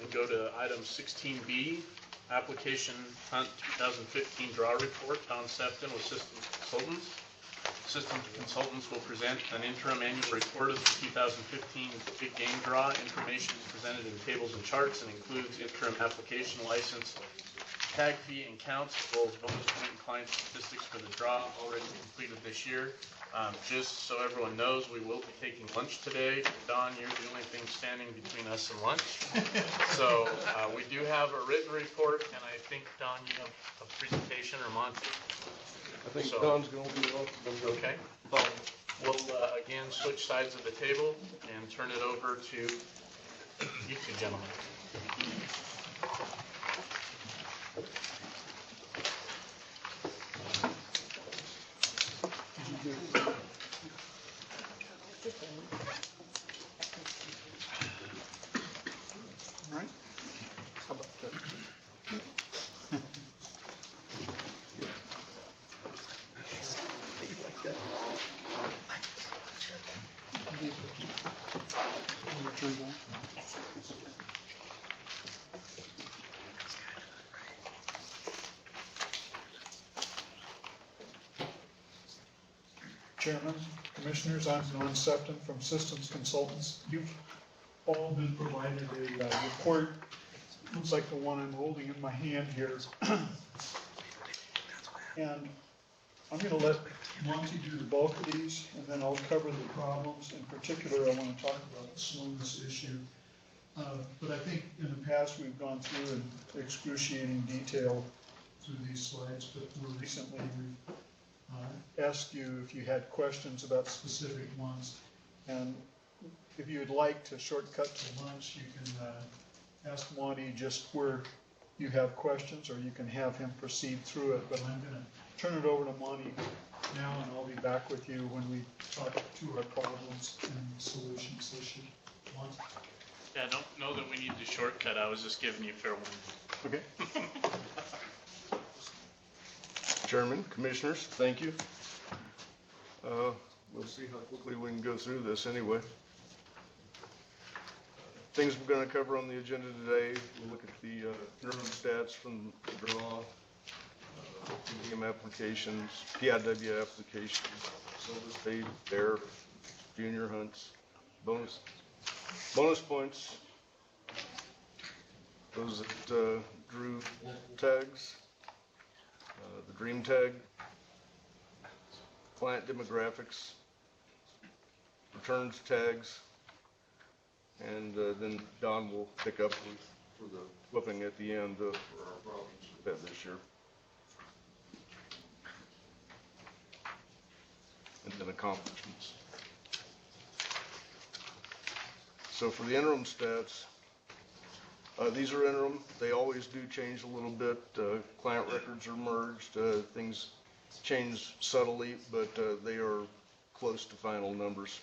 and go to item 16B, application hunt 2015 draw report. Don Sefton with Systems Consultants. Systems Consultants will present an interim annual report of the 2015 big game draw. Information is presented in tables and charts and includes interim application license, tag fee and counts, as well as bonus point and client statistics for the draw already completed this year. Just so everyone knows, we will be taking lunch today. Don, you're the only thing standing between us and lunch. So we do have a written report, and I think, Don, you have a presentation, or Monty? I think so. Don's going to be off. Okay. We'll again switch sides of the table and turn it over to you two gentlemen. All right. How about that? Chairman, Commissioners, I'm Don Sefton from Systems Consultants. You've all been provided a report, looks like the one I'm holding in my hand here. And I'm going to let Monty do the bulk of these, and then I'll cover the problems. In particular, I want to talk about the slowness issue. But I think in the past, we've gone through in excruciating detail through these slides, but more recently, we've asked you if you had questions about specific ones. And if you would like to shortcut to lunch, you can ask Monty just where you have questions, or you can have him proceed through it. But I'm going to turn it over to Monty now, and I'll be back with you when we talk through our problems and solutions issue. Monty? Yeah, don't know that we need to shortcut. I was just giving you fair warning. Okay. Chairman, Commissioners, thank you. We'll see how quickly we can go through this anyway. Things we're going to cover on the agenda today, we'll look at the interim stats from the draw, game applications, PIW applications, silver spade, bear, junior hunts, bonus points, those that drew tags, the dream tag, client demographics, returns tags, and then Don will pick up for the flipping at the end for our problems we've had this year. And then accomplishments. So for the interim stats, these are interim. They always do change a little bit. Client records are merged. Things change subtly, but they are close to final numbers.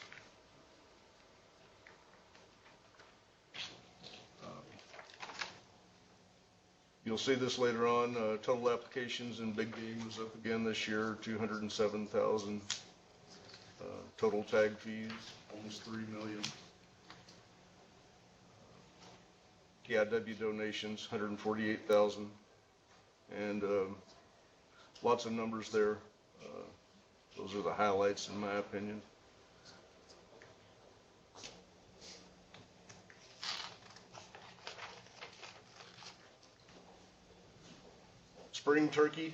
You'll see this later on. Total applications in big game was up again this year, 207,000. Total tag fees, almost 3 million. PIW donations, 148,000. And lots of numbers there. Those are the highlights in my opinion. Spring turkey,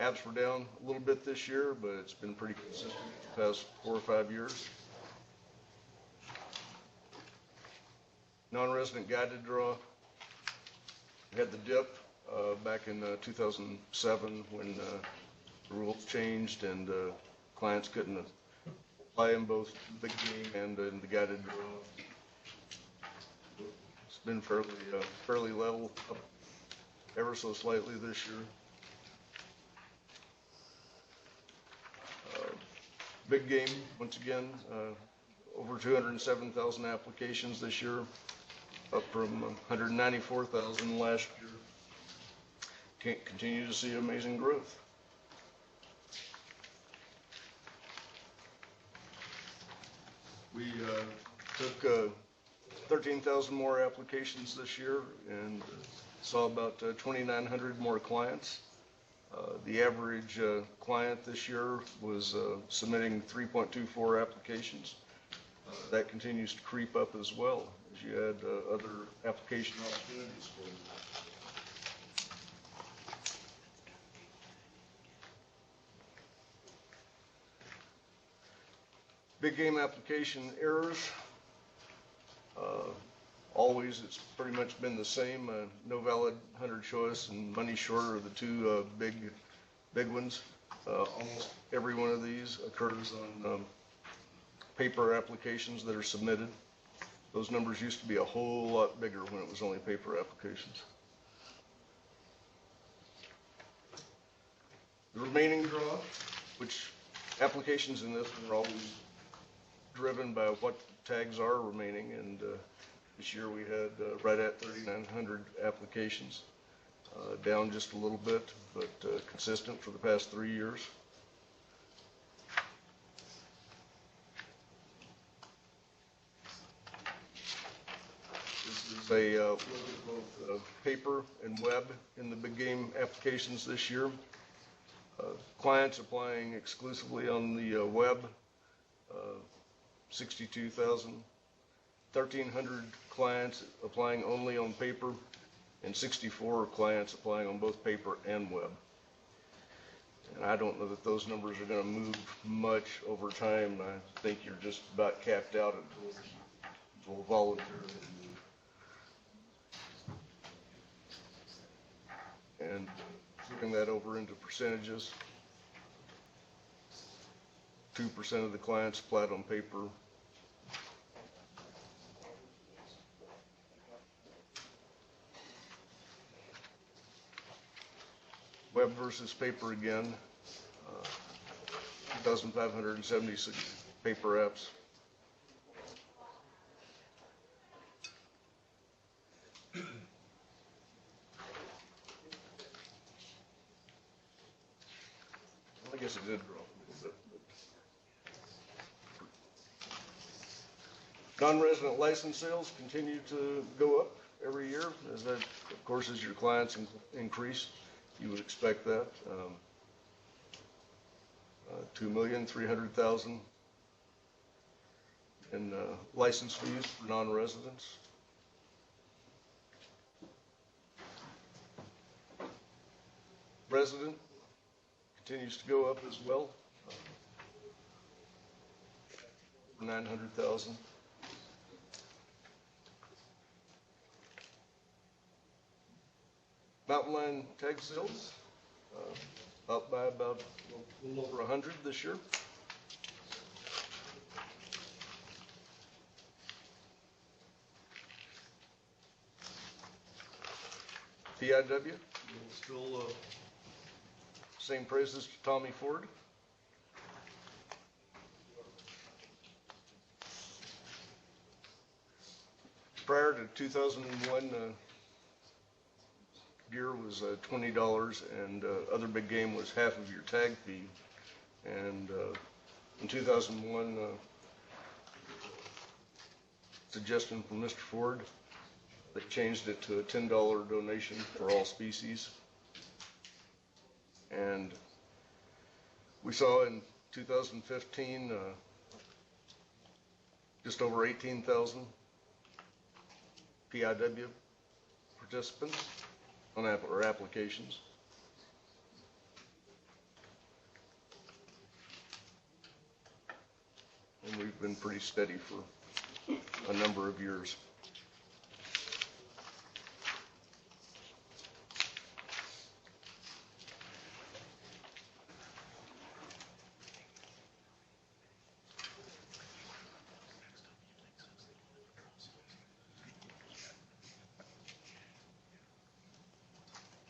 apps were down a little bit this year, but it's been pretty consistent the past 4 or 5 years. Non-resident guided draw, we had the dip back in 2007 when the rules changed and clients couldn't apply in both big game and in the guided draw. It's been fairly level, up ever so slightly this year. Big game, once again, over 207,000 applications this year, up from 194,000 last year. Can't continue to see amazing growth. We took 13,000 more applications this year and saw about 2,900 more clients. The average client this year was submitting 3.24 applications. That continues to creep up as well as you add other application opportunities for you. Big game application errors. Always, it's pretty much been the same. No valid hunter choice and money short are the two big ones. Almost every one of these occurs on paper applications that are submitted. Those numbers used to be a whole lot bigger when it was only paper applications. The remaining draw, which applications in this one are always driven by what tags are remaining, and this year we had right at 3,900 applications, down just a little bit, but consistent for the past 3 years. This is a look at both paper and web in the big game applications this year. Clients applying exclusively on the web, 62,000. 1,300 clients applying only on paper, and 64 clients applying on both paper and web. And I don't know that those numbers are going to move much over time. I think you're just about capped out until people voluntarily move. And flipping that over into percentages, 2% of the clients applied on paper. Web versus paper again, 2,576 paper apps. I guess it did drop a little bit. Non-resident license sales continue to go up every year, as that, of course, as your clients increase. You would expect that. 2,300,000 in license fees for non-residents. Resident continues to go up as well. 900,000. Mountain lion tag sales, up by about a little over 100 this year. PIW, still same praises to Tommy Ford. Prior to 2001, deer was $20, and other big game was half of your tag fee. And in 2001, suggestion from Mr. Ford, they changed it to a $10 donation for all species. And we saw in 2015 just over 18,000 PIW participants on applications. And we've been pretty steady for a number of years.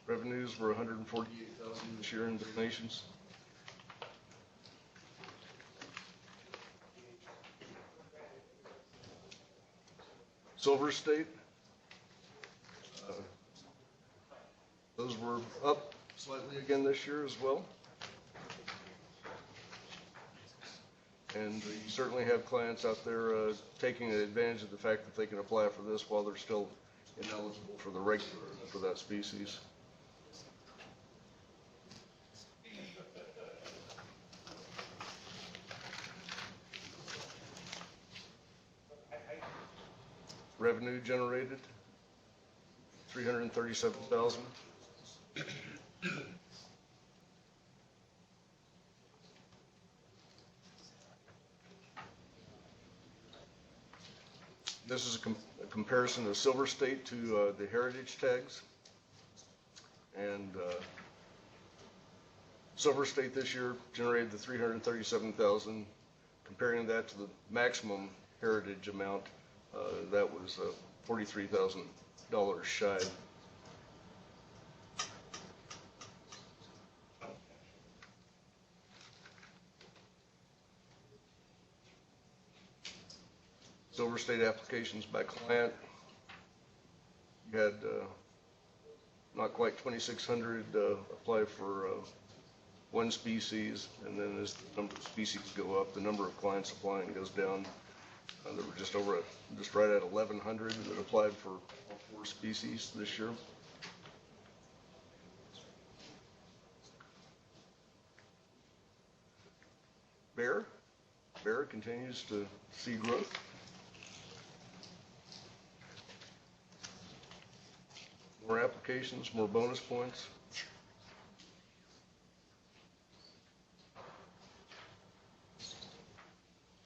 Revenues were 148,000 this year in donations. Silver State, those were up slightly again this year as well. And you certainly have clients out there taking advantage of the fact that they can apply for this while they're still ineligible for the regular, for that species. Revenue generated, 337,000. This is a comparison of Silver State to the heritage tags. And Silver State this year generated the 337,000. Comparing that to the maximum heritage amount, that was $43,000 shy. Silver State applications by client. You had not quite 2,600 apply for one species, and then as the number of species go up, the number of clients applying goes down. There were just right at 1,100 that applied for all 4 species this year. Bear continues to see growth. More applications, more bonus points.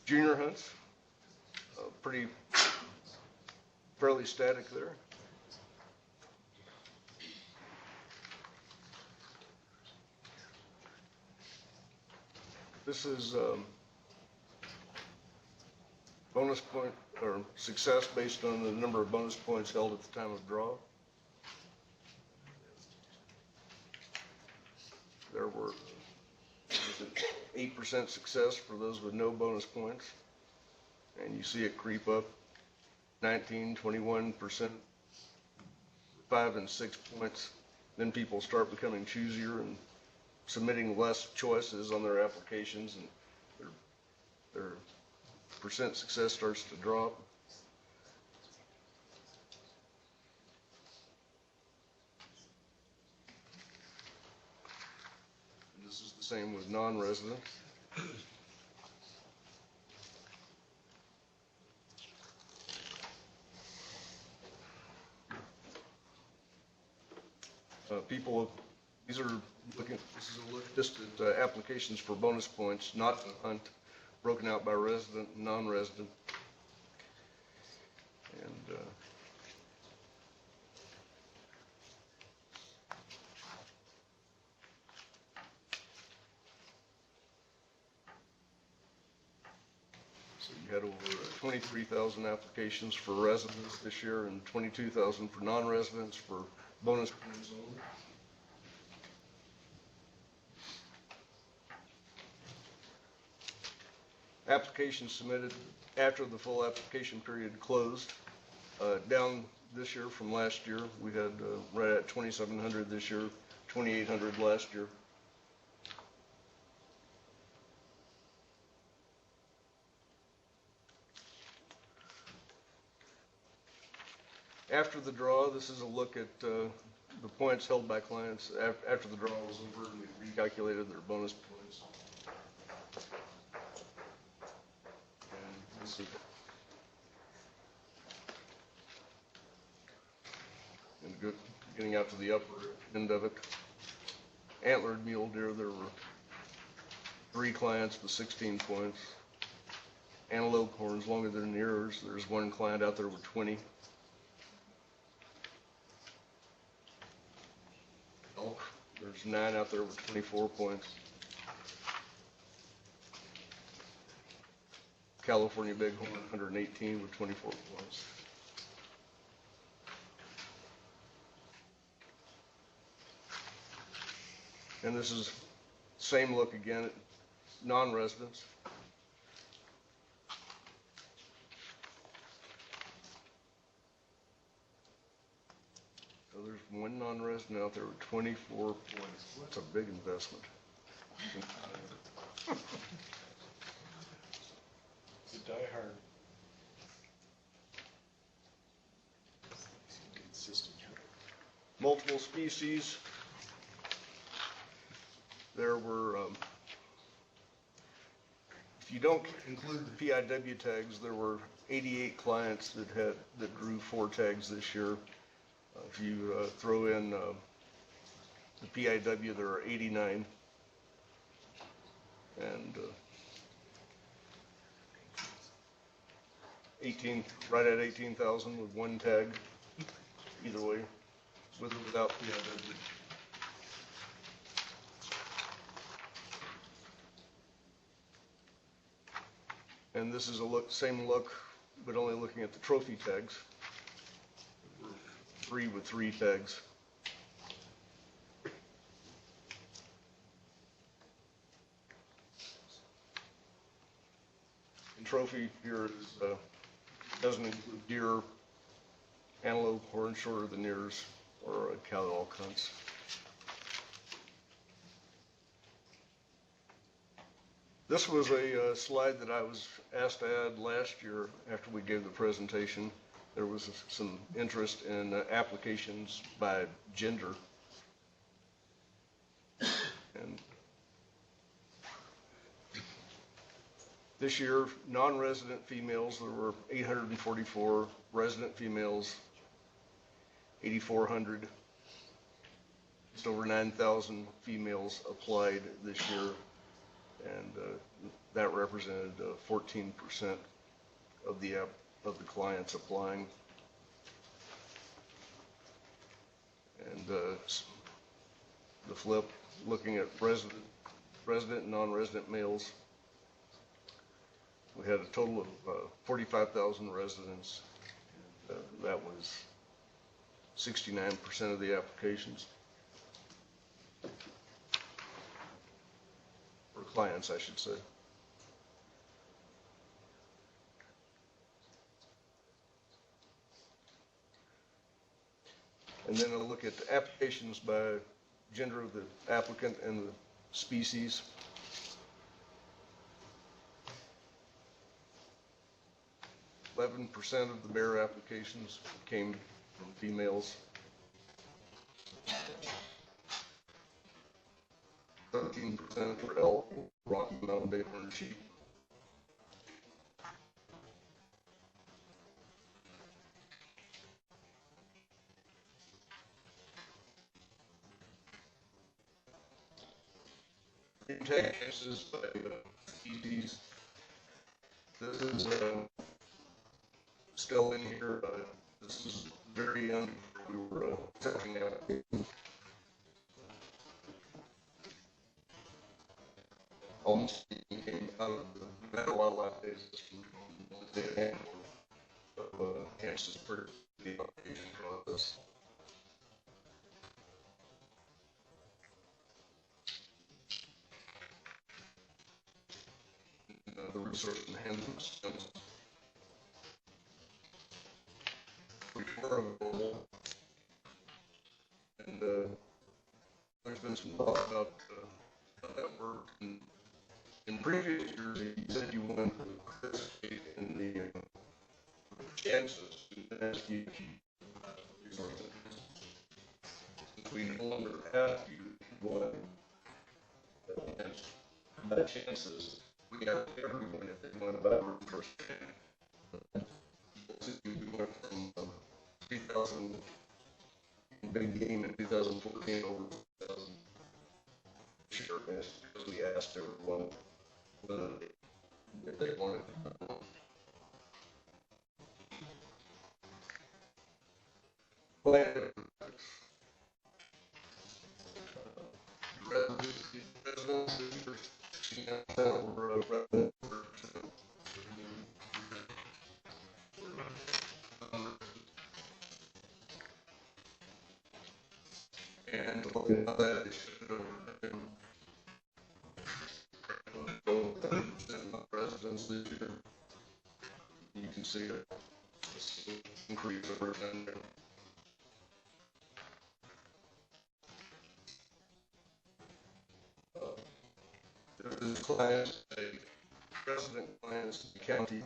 Junior hunts, fairly static there. This is bonus point or success based on the number of bonus points held at the time of draw. There were 8% success for those with no bonus points, and you see it creep up 19, 21%, 5 and 6 points. Then people start becoming choosier and submitting less choices on their applications, and their percent success starts to drop. And this is the same with non-residents. This is a look just at applications for bonus points, not to hunt, broken out by resident and non-resident. And so you had over 23,000 applications for residents this year and 22,000 for non-residents for bonus points only. Applications submitted after the full application period closed, down this year from last year. We had right at 2,700 this year, 2,800 last year. After the draw, this is a look at the points held by clients after the draw was over and we recalculated their bonus points. And getting out to the upper end of it. Antlered mule deer, there were 3 clients with 16 points. Antelope horns longer than ears, there's 1 client out there with 20. Elk, there's 9 out there with 24 points. California bighorn, 118 with 24 points. And this is same look again at non-residents. So there's 1 non-resident out there with 24 points. That's a big investment. Die hard. Consistent. Multiple species. There were, if you don't include the PIW tags, there were 88 clients that drew 4 tags this year. If you throw in the PIW, there are 89. And right at 18,000 with 1 tag, either way, with or without PIW. And this is same look, but only looking at the trophy tags. 3 with 3 tags. And trophy here is, doesn't include deer, antelope, horned shorter than ears, or cow elk hunts. This was a slide that I was asked to add last year after we gave the presentation. There was some interest in applications by gender. And this year, non-resident females, there were 844, resident females, 8,400. Just over 9,000 females applied this year. And that represented 14% of the clients applying. And the flip, looking at resident and non-resident males, we had a total of 45,000 residents. And, that was 69% of the applications. Or clients, I should say. And then I'll look at the applications by gender of the applicant and the species. %, of the bear applications came from females. 13% for elk, Rocky Mountain bighorn sheep. Texas by species. This is still in here. This is very young. We were setting out. Almost came out of the Nevada Wildlife Day system of Kansas for the application process. The resource enhancement systems. We were available, and there's been some thought about how that worked. In previous years, you said you wanted to participate in the chances to ask you to keep resources. Since we no longer have you go against the chances, we have everyone if they want to buy the first thing. We went from 3,000 big game in 2014 over 2,000 sure, because we asked everyone whether they wanted to. And looking at that, residents this year, you can see it increase over time. There's class A resident plans to the county.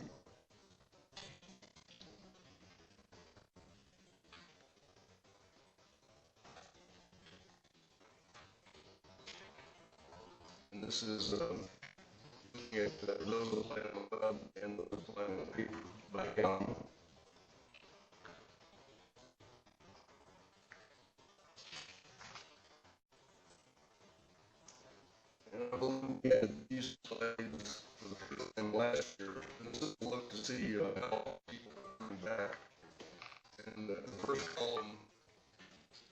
And this is looking at those plan above and those plan by county. And I believe we had these slides for the first time last year. And this is a look to see how people are coming back. And the first column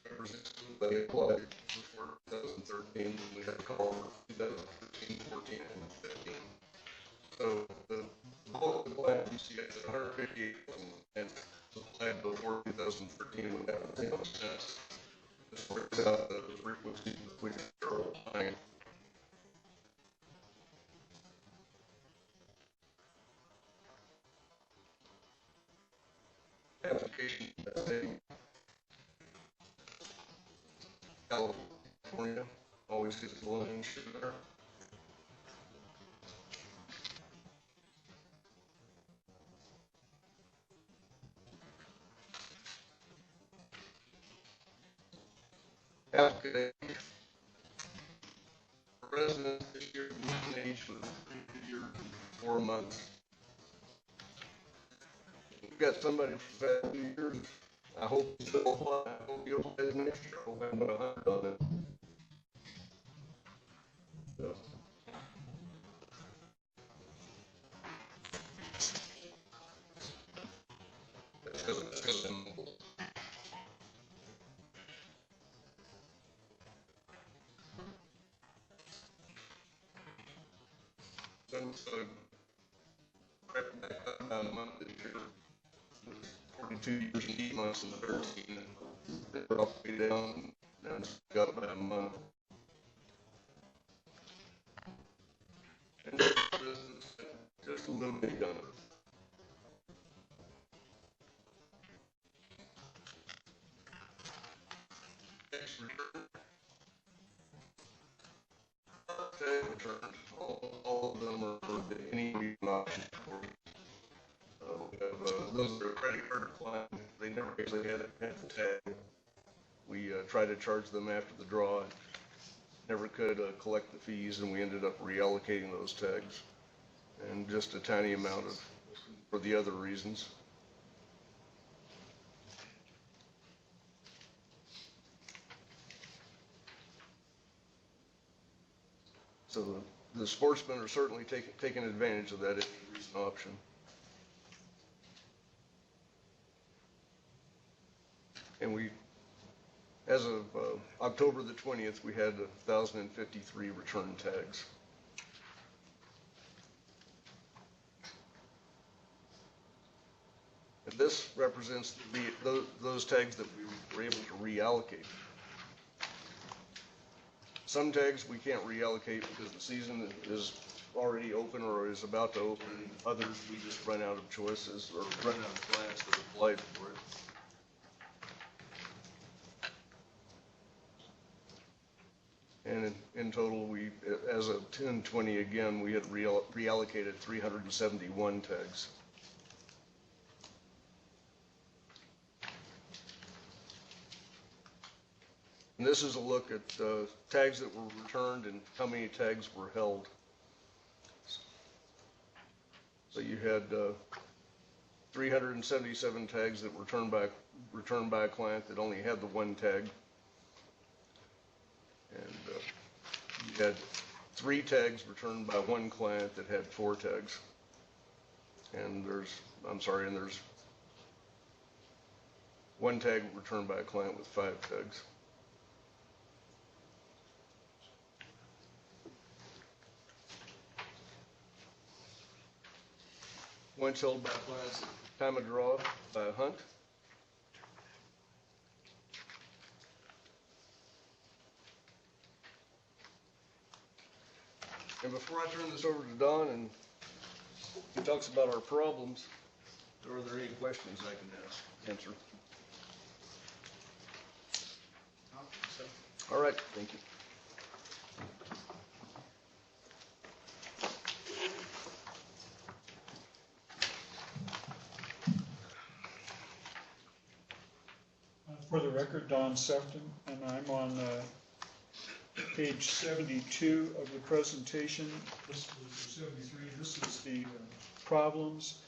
represents who they applied for 2013, and we have a column for 2013, 14, and 15. So the bulk of the plan you see is 158,000 and applied before 2013 when that was 10 cents. This works out the frequency with which they're applying. Application testing. California always gets the line there. Application. Residents this year mean age was 3 years and 4 months. We've got somebody for 2 years. I hope he'll apply. I hope he'll apply next year. I hope I'm not 100 on it. So. That's because I'm mobile. So, right back up about a month this year. 42 years and 8 months in the 13, and they dropped me down and got about a month. And just a little bit done. Returns. All of them are for any reason option for we have those are a credit card plan. They never actually had a tag. We tried to charge them after the draw. Never could collect the fees, and we ended up reallocating those tags, and just a tiny amount of for the other reasons. So the sportsmen are certainly taking advantage of that increased option. And we, as of October the 20th, we had 1,053 return tags. And this represents those tags that we were able to reallocate. Some tags we can't reallocate because the season is already open or is about to open. Others we just run out of choices or run out of clients that applied for it. And in total, we, as of 10/20 again, we had reallocated 371 tags. And this is a look at tags that were returned and how many tags were held. So you had 377 tags that were returned by a client that only had the one tag. And you had 3 tags returned by one client that had 4 tags. And there's 1 tag returned by a client with 5 tags. Points held by clients at the time of draw by a hunt. And before I turn this over to Don and he talks about our problems, are there any questions I can answer? All right, thank you. For the record, Don Sefton, and I'm on page 72 of the presentation. This was 73. This is the problems.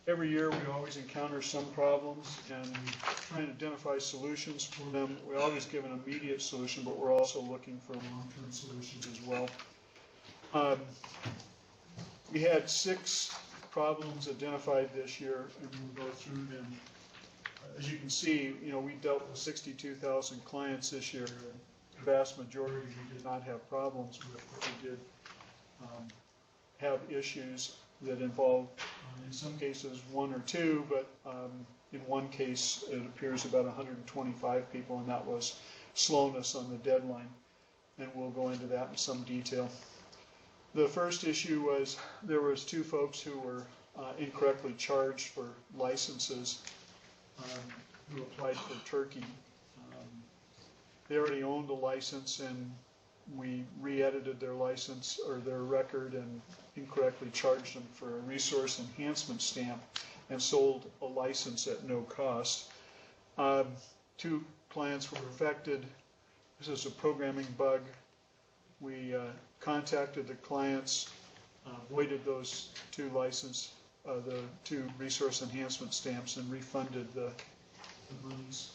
Every year we always encounter some problems and we try and identify solutions for them. We always give an immediate solution, but we're also looking for long-term solutions as well. We had 6 problems identified this year, and we'll go through them. As you can see, we dealt with 62,000 clients this year. The vast majority we did not have problems with, but we did have issues that involved, in some cases, 1 or 2, but in one case, it appears about 125 people, and that was slowness on the deadline. And we'll go into that in some detail. The first issue was there was 2 folks who were incorrectly charged for licenses who applied for Turkey. They already owned a license, and we re-edited their license or their record and incorrectly charged them for a resource enhancement stamp and sold a license at no cost. 2 clients were affected. This is a programming bug. We contacted the clients, voided those 2 the 2 resource enhancement stamps, and refunded the monies.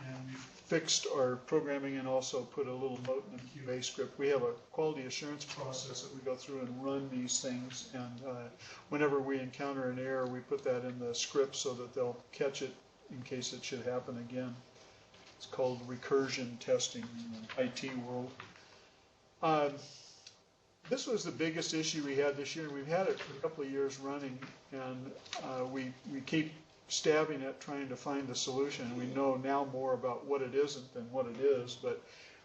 And we fixed our programming and also put a little note in the QA script. We have a quality assurance process that we go through and run these things, and whenever we encounter an error, we put that in the script so that they'll catch it in case it should happen again. It's called recursion testing in the IT world. This was the biggest issue we had this year, and we've had it for a couple of years running, and we keep stabbing at trying to find the solution. We know now more about what it isn't than what it is, but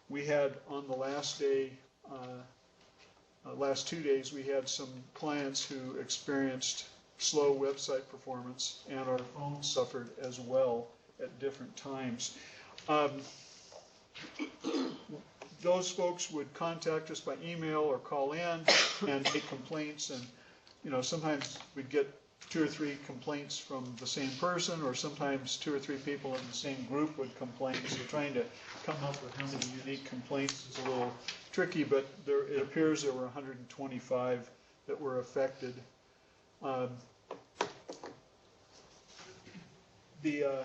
we had on the last day, last 2 days, we had some clients who experienced slow website performance, and our phones suffered as well at different times. Those folks would contact us by email or call in and make complaints, and sometimes we'd get 2 or 3 complaints from the same person, or sometimes 2 or 3 people in the same group would complain. So trying to come up with how many unique complaints is a little tricky, but it appears there were 125 that were affected. The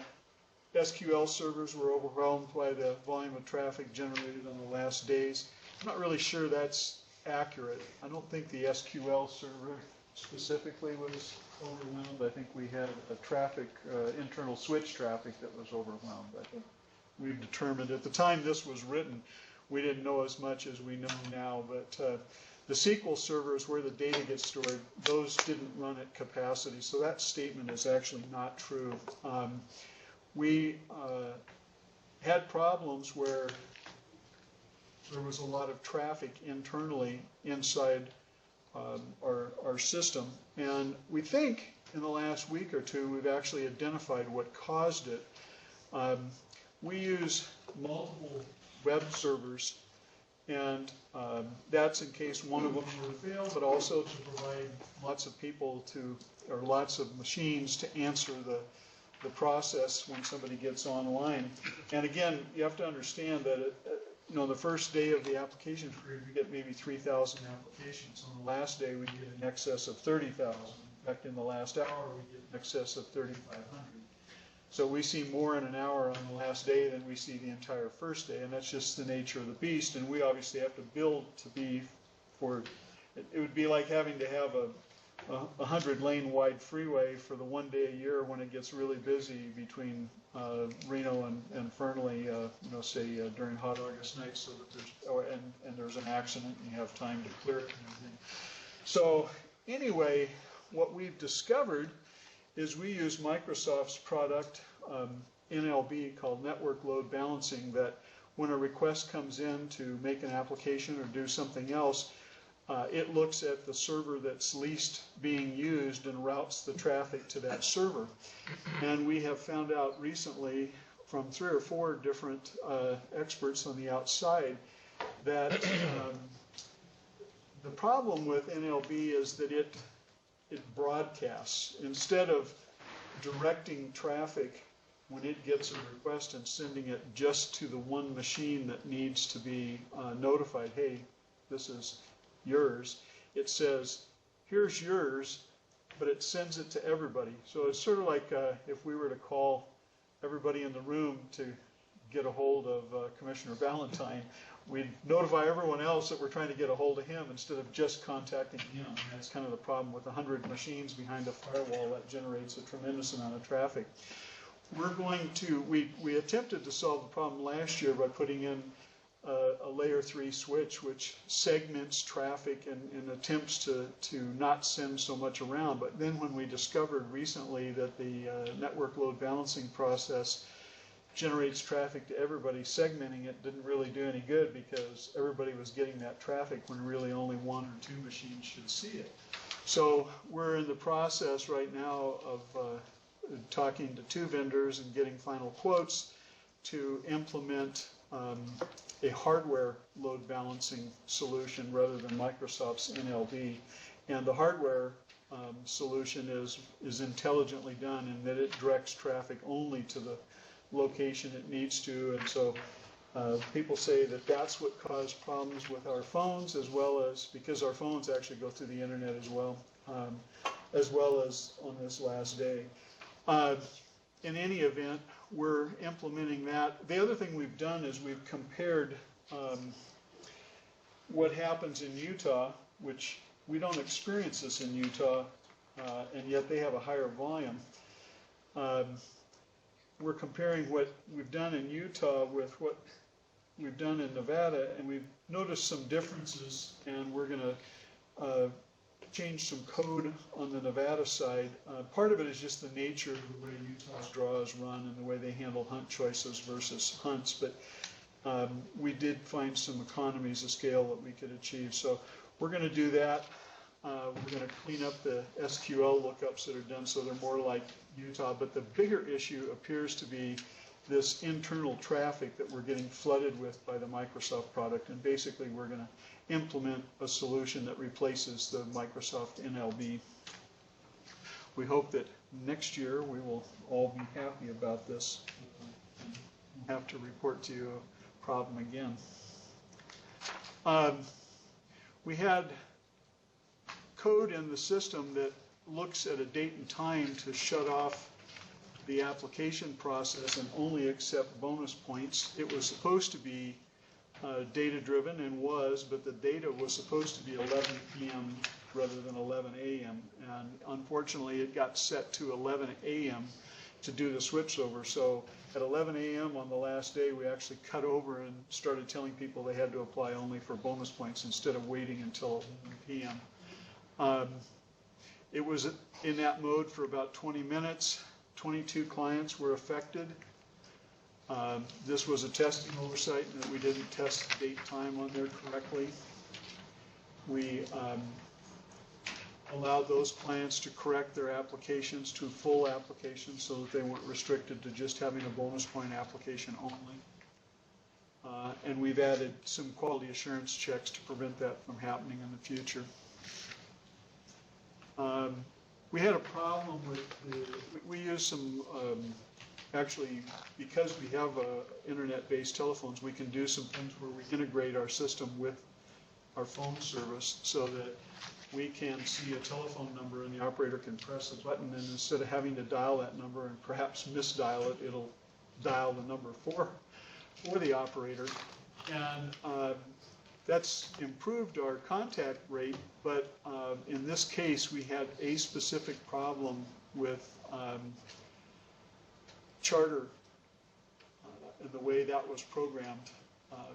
SQL servers were overwhelmed by the volume of traffic generated on the last days. I'm not really sure that's accurate. I don't think the SQL server specifically was overwhelmed. I think we had a internal switch traffic that was overwhelmed. I think we've determined at the time this was written, we didn't know as much as we know now, but the SQL servers where the data gets stored, those didn't run at capacity, so that statement is actually not true. We had problems where there was a lot of traffic internally inside our system, and we think in the last week or 2 we've actually identified what caused it. We use multiple web servers, and that's in case one of them were to fail, but also to provide lots of people or lots of machines to answer the process when somebody gets online. And again, you have to understand that the first day of the application period, we get maybe 3,000 applications. On the last day, we get in excess of 30,000. In fact, in the last hour, we get in excess of 3,500. So we see more in an hour on the last day than we see the entire first day, and that's just the nature of the beast. And we obviously have to build to be it would be like having to have a 100-lane wide freeway for the 1 day a year when it gets really busy between Reno and Fernley, say during hot August nights, so that there's an accident and you have time to clear it and everything. So anyway, what we've discovered is we use Microsoft's product, NLB, called Network Load Balancing, that when a request comes in to make an application or do something else, it looks at the server that's least being used and routes the traffic to that server. And we have found out recently from 3 or 4 different experts on the outside that the problem with NLB is that it broadcasts. Instead of directing traffic when it gets a request and sending it just to the one machine that needs to be notified, hey, this is yours, it says, here's yours, but it sends it to everybody. So it's sort of like if we were to call everybody in the room to get a hold of Commissioner Valentine, we'd notify everyone else that we're trying to get a hold of him instead of just contacting him. And that's kind of the problem with 100 machines behind a firewall. That generates a tremendous amount of traffic. We're going to, we attempted to solve the problem last year by putting in a layer 3 switch which segments traffic and attempts to not send so much around. But then when we discovered recently that the network load balancing process generates traffic to everybody, segmenting it didn't really do any good because everybody was getting that traffic when really only one or two machines should see it. So we're in the process right now of talking to 2 vendors and getting final quotes to implement a hardware load balancing solution rather than Microsoft's NLB. And the hardware solution is intelligently done in that it directs traffic only to the location it needs to. And so people say that that's what caused problems with our phones, as well as, because our phones actually go through the internet as well as on this last day. In any event, we're implementing that. The other thing we've done is we've compared what happens in Utah, which we don't experience this in Utah, and yet they have a higher volume. We're comparing what we've done in Utah with what we've done in Nevada, and we've noticed some differences, and we're going to change some code on the Nevada side. Part of it is just the nature of the way Utah's draws run and the way they handle hunt choices versus hunts, but we did find some economies of scale that we could achieve. So we're going to do that. We're going to clean up the SQL lookups that are done so they're more like Utah, but the bigger issue appears to be this internal traffic that we're getting flooded with by the Microsoft product, and basically we're going to implement a solution that replaces the Microsoft NLB. We hope that next year we will all be happy about this. We'll have to report to you a problem again. We had code in the system that looks at a date and time to shut off the application process and only accept bonus points. It was supposed to be data driven and was, but the data was supposed to be 11 p.m. rather than 11 a.m. And unfortunately it got set to 11 a.m. to do the switch over. So at 11 a.m. on the last day we actually cut over and started telling people they had to apply only for bonus points instead of waiting until 11 p.m. It was in that mode for about 20 minutes. 22 clients were affected. This was a testing oversight and that we didn't test the date time on there correctly. We allowed those clients to correct their applications to full applications so that they weren't restricted to just having a bonus point application only. And we've added some quality assurance checks to prevent that from happening in the future. We had a problem with we use some, actually, because we have internet-based telephones, we can do some things where we integrate our system with our phone service so that we can see a telephone number and the operator can press a button, and instead of having to dial that number and perhaps misdial it, it'll dial the number for the operator. And that's improved our contact rate, but in this case we had a specific problem with Charter and the way that was programmed,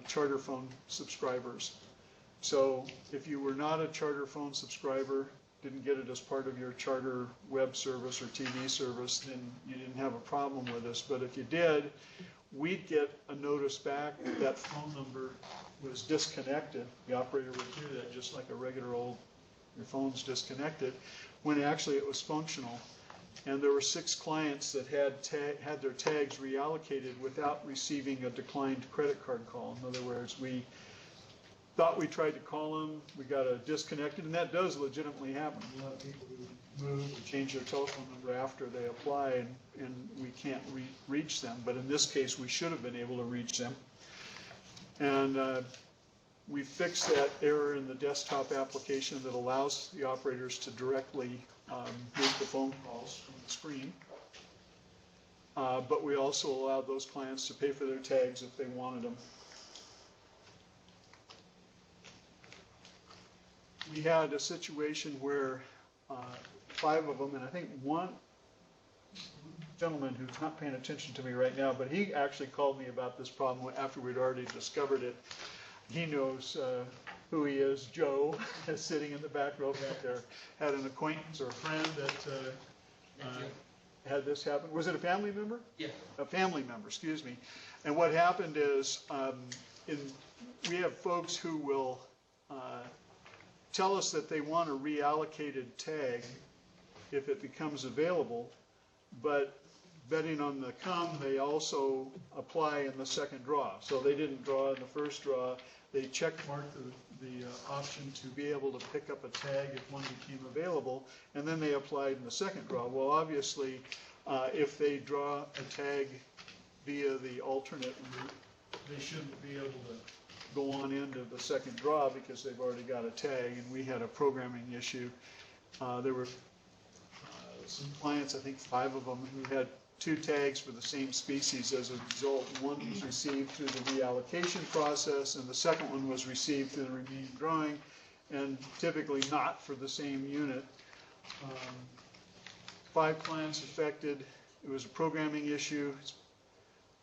Charter phone subscribers. So if you were not a Charter phone subscriber, didn't get it as part of your Charter web service or TV service, then you didn't have a problem with us. But if you did, we'd get a notice back that that phone number was disconnected. The operator would hear that just like a regular old, your phone's disconnected, when actually it was functional. And there were 6 clients that had their tags reallocated without receiving a declined credit card call. In other words, we thought we tried to call them, we got a disconnected, and that does legitimately happen. A lot of people who moved or changed their telephone number after they applied, and we can't reach them. But in this case, we should have been able to reach them. And we fixed that error in the desktop application that allows the operators to directly make the phone calls from the screen. But we also allowed those clients to pay for their tags if they wanted them. We had a situation where 5 of them, and I think one gentleman who's not paying attention to me right now, but he actually called me about this problem after we'd already discovered it. He knows who he is. Joe is sitting in the back row back there. Had an acquaintance or a friend that had this happen. Was it a family member? Yeah. A family member, excuse me. And what happened is, we have folks who will tell us that they want a reallocated tag if it becomes available, but betting on the come, they also apply in the second draw. So they didn't draw in the first draw. They check marked the option to be able to pick up a tag if one became available, and then they applied in the second draw. Well, obviously, if they draw a tag via the alternate route, they shouldn't be able to go on into the second draw because they've already got a tag, and we had a programming issue. There were some clients, I think 5 of them, who had 2 tags for the same species. As a result, one was received through the reallocation process, and the second one was received through the remaining drawing, and typically not for the same unit. 5 clients affected. It was a programming issue.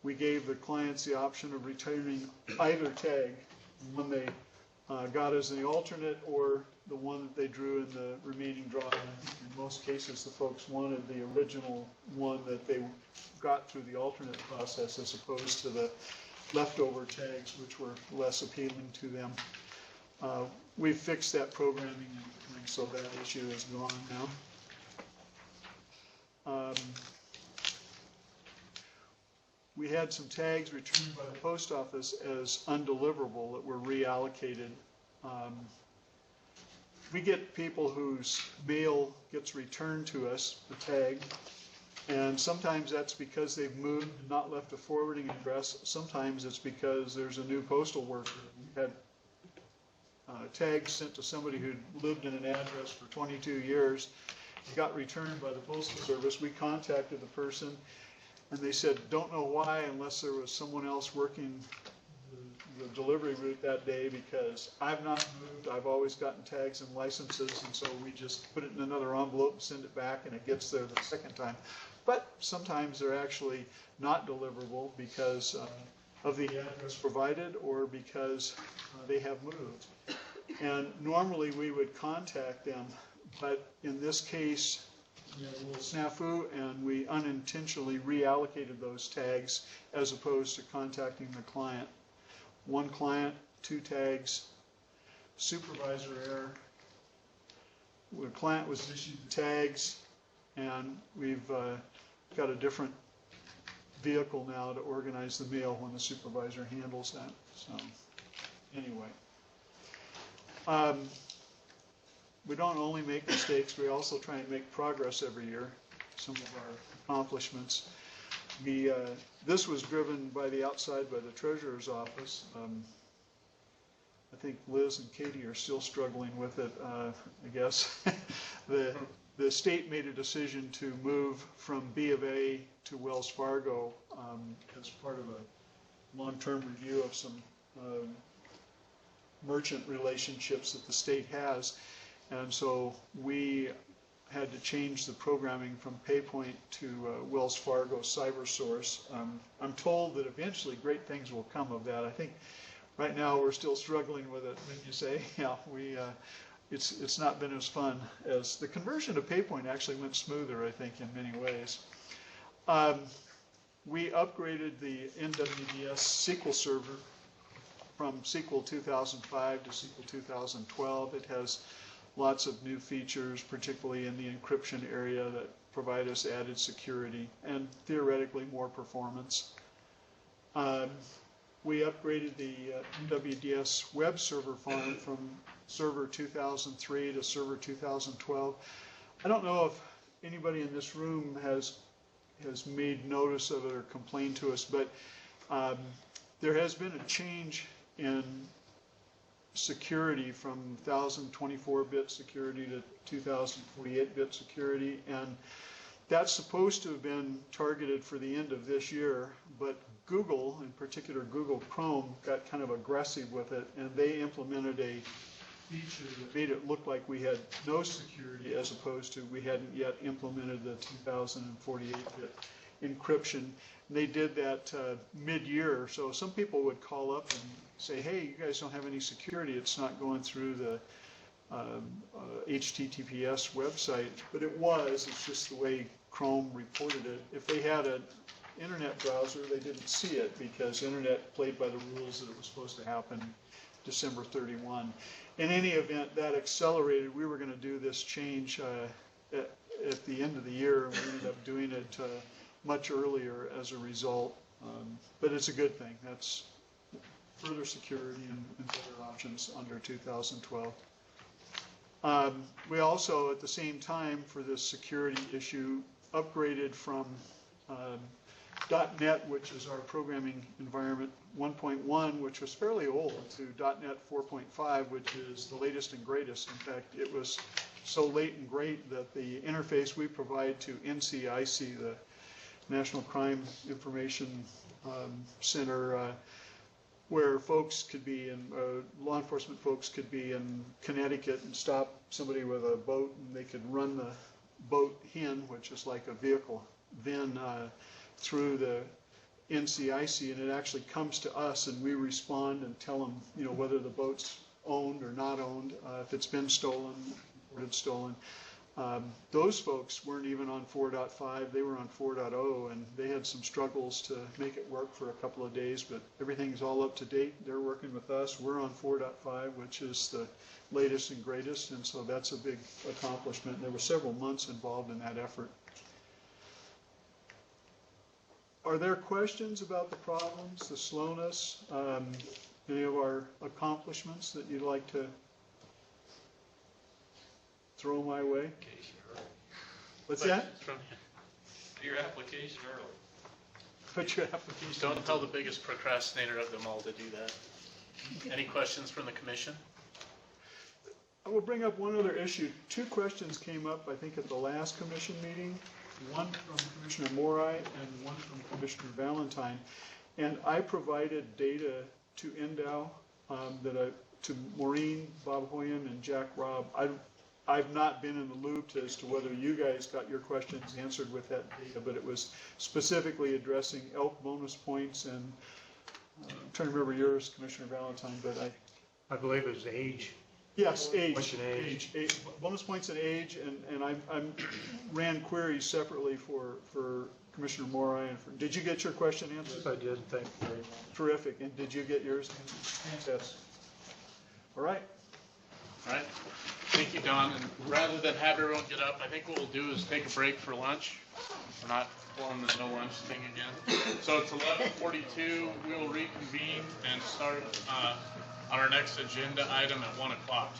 We gave the clients the option of returning either tag, the one they got as the alternate or the one that they drew in the remaining draw. In most cases, the folks wanted the original one that they got through the alternate process as opposed to the leftover tags, which were less appealing to them. We've fixed that programming, and so that issue is gone now. We had some tags returned by the post office as undeliverable that were reallocated. We get people whose mail gets returned to us, the tag, and sometimes that's because they've moved and not left a forwarding address. Sometimes it's because there's a new postal worker. We had tags sent to somebody who'd lived in an address for 22 years. It got returned by the Postal Service. We contacted the person, and they said, don't know why unless there was someone else working the delivery route that day, because I've not moved. I've always gotten tags and licenses, and so we just put it in another envelope and send it back, and it gets there the second time. But sometimes they're actually not deliverable because of the address provided or because they have moved. And normally we would contact them, but in this case, we had a little snafu, and we unintentionally reallocated those tags as opposed to contacting the client. 1 client, 2 tags, supervisor error. The client was issued the tags, and we've got a different vehicle now to organize the mail when the supervisor handles that. So, anyway. We don't only make mistakes, we also try and make progress every year, some of our accomplishments. This was driven by the outside by the Treasurer's Office. I think Liz and Katie are still struggling with it, I guess. The state made a decision to move from B of A to Wells Fargo as part of a long-term review of some merchant relationships that the state has. And so we had to change the programming from PayPoint to Wells Fargo CyberSource. I'm told that eventually great things will come of that. I think right now we're still struggling with it, wouldn't you say? Yeah, it's not been as fun as the conversion to PayPoint actually went smoother, I think, in many ways. We upgraded the NWDS SQL Server from SQL 2005 to SQL 2012. It has lots of new features, particularly in the encryption area, that provide us added security and theoretically more performance. We upgraded the NWDS web server farm from Server 2003 to Server 2012. I don't know if anybody in this room has made notice of it or complained to us, but there has been a change in security from 1024-bit security to 2048-bit security, and that's supposed to have been targeted for the end of this year, but Google, in particular Google Chrome, got kind of aggressive with it, and they implemented a feature that made it look like we had no security as opposed to we hadn't yet implemented the 2048-bit encryption. And they did that mid-year, so some people would call up and say, hey, you guys don't have any security, it's not going through the HTTPS website, but it was, it's just the way Chrome reported it. If they had an internet browser, they didn't see it because internet played by the rules that it was supposed to happen December 31. In any event, that accelerated. We were going to do this change at the end of the year, and we ended up doing it much earlier as a result. But it's a good thing. That's further security and better options under 2012. We also, at the same time, for this security issue, upgraded from .NET, which is our programming environment 1.1, which was fairly old, to .NET 4.5, which is the latest and greatest. In fact, it was so late and great that the interface we provide to NCIC, the National Crime Information Center, where folks could be in, law enforcement folks could be in Connecticut and stop somebody with a boat, and they could run the boat HIN, which is like a vehicle, then through the NCIC, and it actually comes to us, and we respond and tell them, you know, whether the boat's owned or not owned, if it's been stolen, reported stolen. Those folks weren't even on 4.5, they were on 4.0, and they had some struggles to make it work for a couple of days, but everything's all up to date. They're working with us. We're on 4.5, which is the latest and greatest, and so that's a big accomplishment. There were several months involved in that effort. Are there questions about the problems, the slowness, any of our accomplishments that you'd like to throw my way? What's that? Your application early. Put your application. Don't tell the biggest procrastinator of them all to do that. Any questions from the commission? I will bring up one other issue. Two questions came up, I think, at the last commission meeting. One from Commissioner Morai and one from Commissioner Valentine. And I provided data to NDOW, to Maureen, Bob Hoyen, and Jack Robb. I've not been in the loop as to whether you guys got your questions answered with that data, but it was specifically addressing elk bonus points and I'm trying to remember yours, Commissioner Valentine, but I believe it was age. yes, Points and age, bonus points and age, and I ran queries separately for Commissioner Morai. And did you get your question answered? Yes, I did. Thank you very much. Terrific. And did you get yours answered? Yes. All right. All right. Thank you, Don. And rather than have everyone get up, I think what we'll do is take a break for lunch. We're not pulling the no lunch thing again. So it's 11:42. We'll reconvene and start on our next agenda item at 1 o'clock.